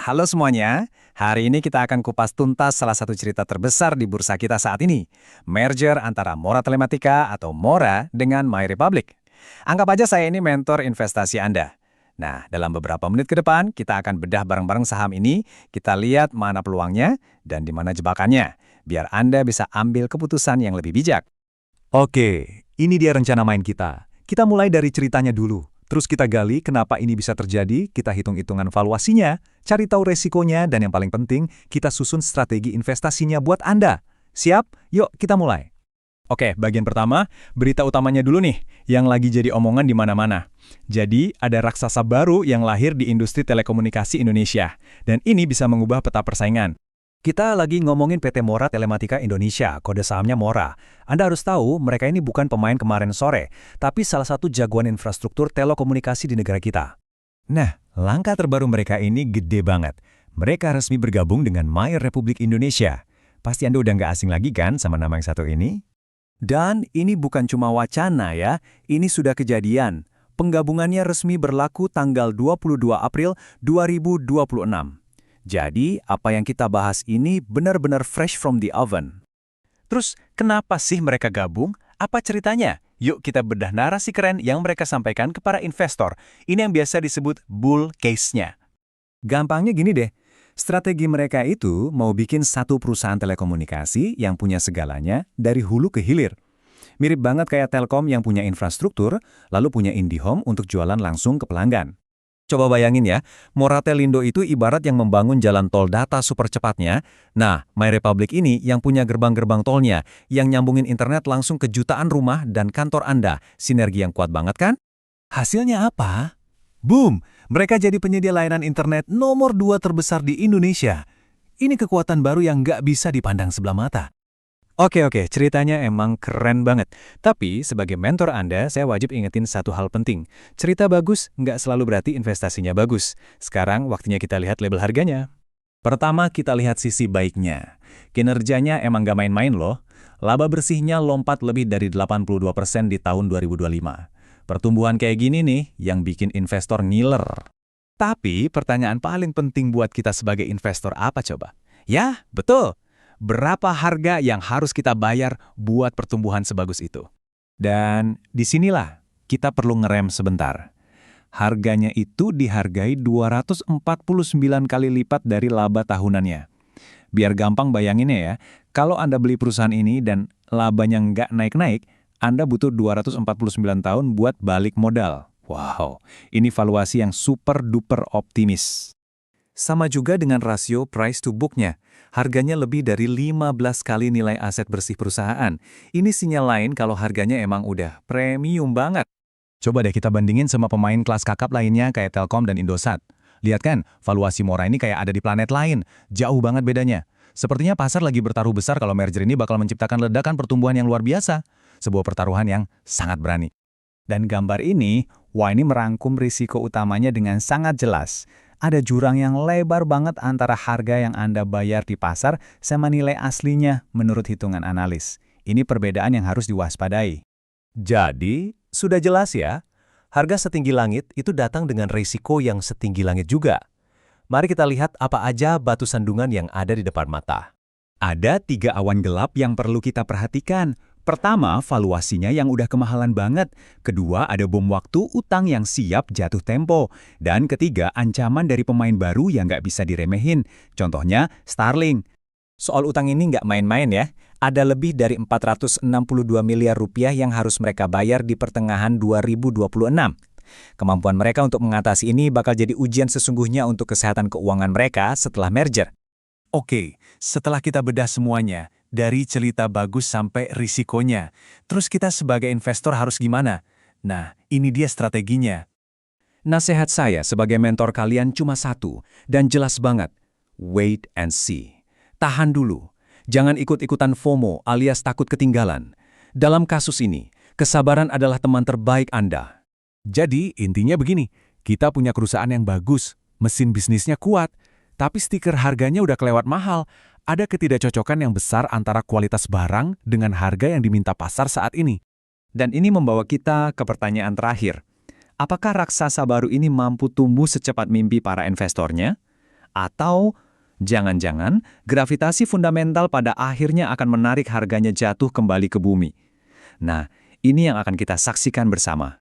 Halo semuanya, hari ini kita akan kupas tuntas salah satu cerita terbesar di bursa kita saat ini. Merger antara Mora Telematika atau Mora dengan MyRepublic. Anggap aja saya ini mentor investasi Anda. Nah, dalam beberapa menit ke depan, kita akan bedah bareng-bareng saham ini, kita lihat mana peluangnya dan di mana jebakannya, biar Anda bisa ambil keputusan yang lebih bijak. Oke, ini dia rencana main kita. Kita mulai dari ceritanya dulu. Terus kita gali kenapa ini bisa terjadi, kita hitung-hitungan valuasinya, cari tahu resikonya, dan yang paling penting, kita susun strategi investasinya buat Anda. Siap? Yuk, kita mulai. Oke, bagian pertama, berita utamanya dulu nih, yang lagi jadi omongan di mana-mana. Jadi, ada raksasa baru yang lahir di industri telekomunikasi Indonesia, dan ini bisa mengubah peta persaingan. Kita lagi ngomongin PT Mora Telematika Indonesia, kode sahamnya Mora. Anda harus tahu, mereka ini bukan pemain kemarin sore, tapi salah satu jagoan infrastruktur telekomunikasi di negara kita. Nah, langkah terbaru mereka ini gede banget. Mereka resmi bergabung dengan MyRepublic Indonesia. Pasti Anda udah nggak asing lagi kan sama nama yang satu ini? Dan ini bukan cuma wacana ya, ini sudah kejadian. Penggabungannya resmi berlaku tanggal 22 April 2026. Jadi, apa yang kita bahas ini benar-benar fresh from the oven. Terus, kenapa sih mereka gabung? Apa ceritanya? Yuk kita bedah narasi keren yang mereka sampaikan ke para investor. Ini yang biasa disebut bull case-nya. Gampangnya gini deh, strategi mereka itu mau bikin satu perusahaan telekomunikasi yang punya segalanya dari hulu ke hilir. Mirip banget kayak Telkom yang punya infrastruktur, lalu punya IndiHome untuk jualan langsung ke pelanggan. Coba bayangin ya, Moratelindo itu ibarat yang membangun jalan tol data super cepatnya. Nah, MyRepublic ini yang punya gerbang-gerbang tolnya, yang nyambungin internet langsung ke jutaan rumah dan kantor Anda. Sinergi yang kuat banget kan? Hasilnya apa? Boom! Mereka jadi penyedia layanan internet nomor 2 terbesar di Indonesia. Ini kekuatan baru yang nggak bisa dipandang sebelah mata. Oke, ceritanya emang keren banget. Tapi, sebagai mentor Anda, saya wajib ingetin satu hal penting. Cerita bagus nggak selalu berarti investasinya bagus. Sekarang, waktunya kita lihat label harganya. Pertama, kita lihat sisi baiknya. Kinerjanya emang nggak main-main loh. Laba bersihnya lompat lebih dari 82% di tahun 2025. Pertumbuhan kayak gini nih, yang bikin investor ngiler. Tapi, pertanyaan paling penting buat kita sebagai investor apa coba? Ya, betul. Berapa harga yang harus kita bayar buat pertumbuhan sebagus itu? Dan disinilah kita perlu ngerem sebentar. Harganya itu dihargai 249 kali lipat dari laba tahunannya. Biar gampang bayanginnya ya, kalau Anda beli perusahaan ini dan labanya nggak naik-naik, Anda butuh 249 tahun buat balik modal. Wow, ini valuasi yang super duper optimis. Sama juga dengan rasio price to book-nya. Harganya lebih dari 15 kali nilai aset bersih perusahaan. Ini sinyal lain kalau harganya emang udah premium banget. Coba deh kita bandingin sama pemain kelas kakap lainnya kayak Telkom dan Indosat. Lihat kan, valuasi Mora ini kayak ada di planet lain. Jauh banget bedanya. Sepertinya pasar lagi bertaruh besar kalau merger ini bakal menciptakan ledakan pertumbuhan yang luar biasa. Sebuah pertaruhan yang sangat berani. Dan gambar ini, ini merangkum risiko utamanya dengan sangat jelas. Ada jurang yang lebar banget antara harga yang Anda bayar di pasar sama nilai aslinya menurut hitungan analis. Ini perbedaan yang harus diwaspadai. Jadi, sudah jelas ya, harga setinggi langit itu datang dengan risiko yang setinggi langit juga. Mari kita lihat apa aja batu sandungan yang ada di depan mata. Ada 3 awan gelap yang perlu kita perhatikan. Pertama, valuasinya yang udah kemahalan banget. Kedua, ada bom waktu utang yang siap jatuh tempo. Dan ketiga, ancaman dari pemain baru yang nggak bisa diremehin. Contohnya, Starlink. Soal utang ini nggak main-main ya. Ada lebih dari 462 miliar rupiah yang harus mereka bayar di pertengahan 2026. Kemampuan mereka untuk mengatasi ini bakal jadi ujian sesungguhnya untuk kesehatan keuangan mereka setelah merger. Oke, setelah kita bedah semuanya, dari cerita bagus sampai risikonya, terus kita sebagai investor harus gimana? Nah, ini dia strateginya. Nasihat saya sebagai mentor kalian cuma satu, dan jelas banget. Wait and see. Tahan dulu. Jangan ikut-ikutan FOMO alias takut ketinggalan. Dalam kasus ini, kesabaran adalah teman terbaik Anda. Jadi, intinya begini, kita punya perusahaan yang bagus, mesin bisnisnya kuat, tapi stiker harganya udah kelewat mahal. Ada ketidakcocokan yang besar antara kualitas barang dengan harga yang diminta pasar saat ini. Dan ini membawa kita ke pertanyaan terakhir. Apakah raksasa baru ini mampu tumbuh secepat mimpi para investornya? Atau jangan-jangan gravitasi fundamental pada akhirnya akan menarik harganya jatuh kembali ke bumi. Nah, ini yang akan kita saksikan bersama.